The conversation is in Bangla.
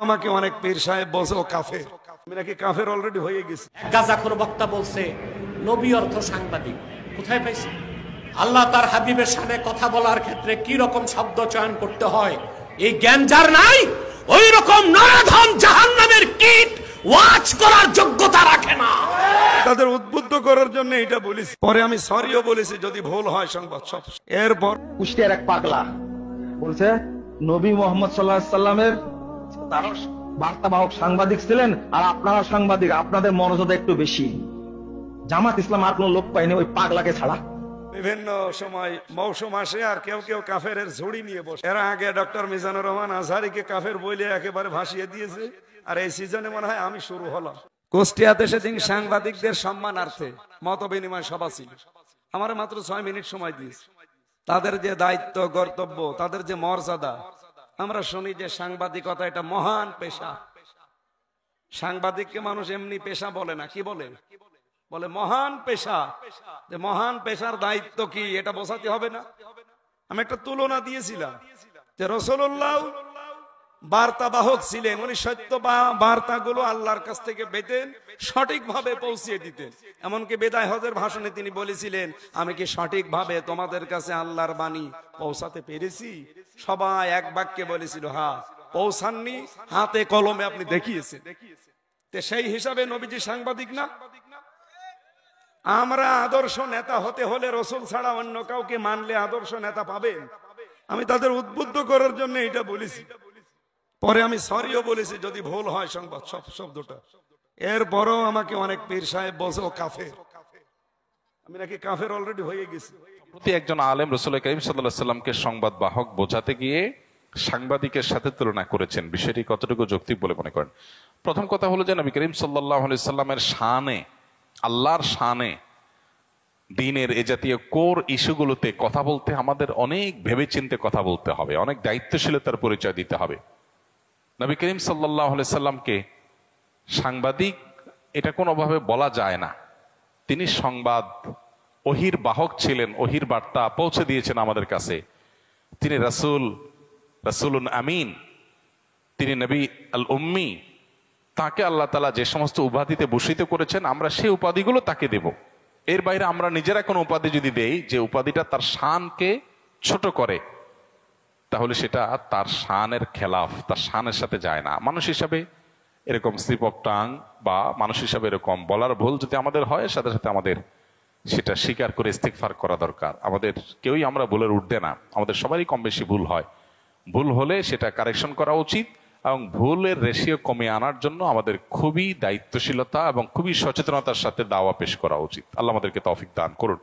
আমাকে অনেক পীর সাহেব বলছে ও কাফের, আমি নাকি কাফের অলরেডি হয়ে গেছি। গাজাখোর বক্তা বলছে নবী অর্থ সাংবাদিক। কোথায় পাইছে? আল্লাহ তার হাবিবের সামনে কথা বলার ক্ষেত্রে কি রকম শব্দ চয়ন করতে হয় এই জ্ঞান যার নাই, ওই রকম নরধম জাহান্নামের কীট ওয়াচ করার যোগ্যতা রাখে না। তাদের উদ্বুদ্ধ করার জন্য এটা বলেছি, পরে আমি সরিও বলেছি যদি ভুল হয় সংবাদ সব। এরপর কুষ্টিয়ার এক পাগলা বলছে নবী মোহাম্মদ সাল্লাল্লাহু আলাইহি সাল্লামের তার বার্তাবাহক সাংবাদিক ছিলেন, আর আপনারা সাংবাদিক, আপনাদের মর্যাদা একটু বেশি। জামাত ইসলাম আর কোন লোক পায়নি ওই পাগলাকে ছাড়া। বিভিন্ন সময় মৌসুম আসে আর কেউ কেউ কাফের ঝুড়ি নিয়ে বসে। এর আগে ডক্টর মিজানুর রহমান আজহারিকে কাফের বলে একেবারে ভাসিয়ে দিয়েছে, আর এই সিজনে মনে হয় আমি শুরু হলাম। কুষ্টিয়াতে সেদিন সাংবাদিকদের সম্মানার্থে মত বিনিময় সভা ছিল। আমার মাত্র 6 মিনিট সময় দিয়েছে। তাদের যে দায়িত্ব কর্তব্য, তাদের যে মর্যাদা, আমরা শুনি যে সাংবাদিকতা এটা মহান পেশা। সাংবাদিককে মানুষ এমনি পেশা বলে না, কি বলে? বলে মহান পেশা। যে মহান পেশার দায়িত্ব কি এটা বোঝাতে হবে না? আমি একটা তুলনা দিয়েছিলাম যে রাসূলুল্লাহ বার্তাবাহক ছিলেন, উনি সত্য বার্তাগুলো আল্লাহর কাছ থেকে পেতেন, সঠিকভাবে পৌঁছিয়ে দিতেন। এমনকি বিদায় হজের ভাষণে তিনি বলেছিলেন, আমি কি সঠিকভাবে তোমাদের কাছে আল্লাহর বাণী পৌঁছাতে পেরেছি? সবাই এক বাক্যে বলেছিল হ্যাঁ। পৌঁছাননি, হাতে কলমে আপনি দেখিয়েছেন। সেই হিসাবে নবীজি সাংবাদিক না? আমরা আদর্শ নেতা হতে হলে রসুল ছাড়া অন্য কাউকে মানলে আদর্শ নেতা পাবেন। আমি তাদের উদ্বুদ্ধ করার জন্য এটা বলেছি, পরে আমি সরিও বলেছি যদি ভুল হয় সংবাদ সব শব্দটা। এরপরও আমাকে অনেক পীর সাহেব বলছে ও কাফের, আমি নাকি কাফের অলরেডি হয়ে গেছি। প্রতি একজন আলেম রাসূল করিম সাল্লাল্লাহু আলাইহি সাল্লামকে সংবাদ বাহক বোঝাতে গিয়ে সাংবাদিকের সাথে তুলনা করেছেন। বিষয়টি কতটুকু যৌক্তিক বলে মনে করেন? প্রথম কথা হলো যে নবী করিম সাল্লাল্লাহু আলাইহি সাল্লামের শানে, আল্লাহর শানে, দ্বীনের এ জাতীয় কোর ইস্যুগুলোতে কথা বলতে আমাদের অনেক ভেবেচিন্তে কথা বলতে হবে, অনেক দায়িত্বশীলতার পরিচয় দিতে হবে। নবী করিম সাল্লাল্লাহু আলাইহি সাল্লামকে সাংবাদিক এটা কোনোভাবে বলা যায় না। তিনি সংবাদ ওহির বাহক ছিলেন, ওহির বার্তা পৌঁছে দিয়েছেন আমাদের কাছে। তিনি রাসূলুন আমিন, তিনি নবী আল উম্মি। তাকে আল্লাহ তাআলা যে সমস্ত উপাধিতে ভূষিত করেছেন, আমরা সেই উপাধিগুলো তাকে দেব। এর বাইরে আমরা নিজেরা কোনো উপাধি যদি দেই যে উপাধিটা তার শানকে ছোট করে, তাহলে সেটা তার শানের খেলাফ, তার শানের সাথে যায় না। মানুষ হিসাবে এরকম স্লিপ অফ টাং বা মানুষ হিসাবে এরকম বলার ভুল যদি আমাদের হয়, সাথে সাথে আমাদের সেটা স্বীকার করে ইস্তিগফার করা দরকার। আমাদের কেউই আমরা ভুলের ঊর্ধ্বে না, আমাদের সবারই কম বেশি ভুল হয়। ভুল হলে সেটা কারেকশন করা উচিত এবং ভুলের রেশিও কমিয়ে আনার জন্য আমাদের খুবই দায়িত্বশীলতা এবং খুবই সচেতনতার সাথে দাওয়া পেশ করা উচিত। আল্লাহ আমাদেরকে তৌফিক দান করুন।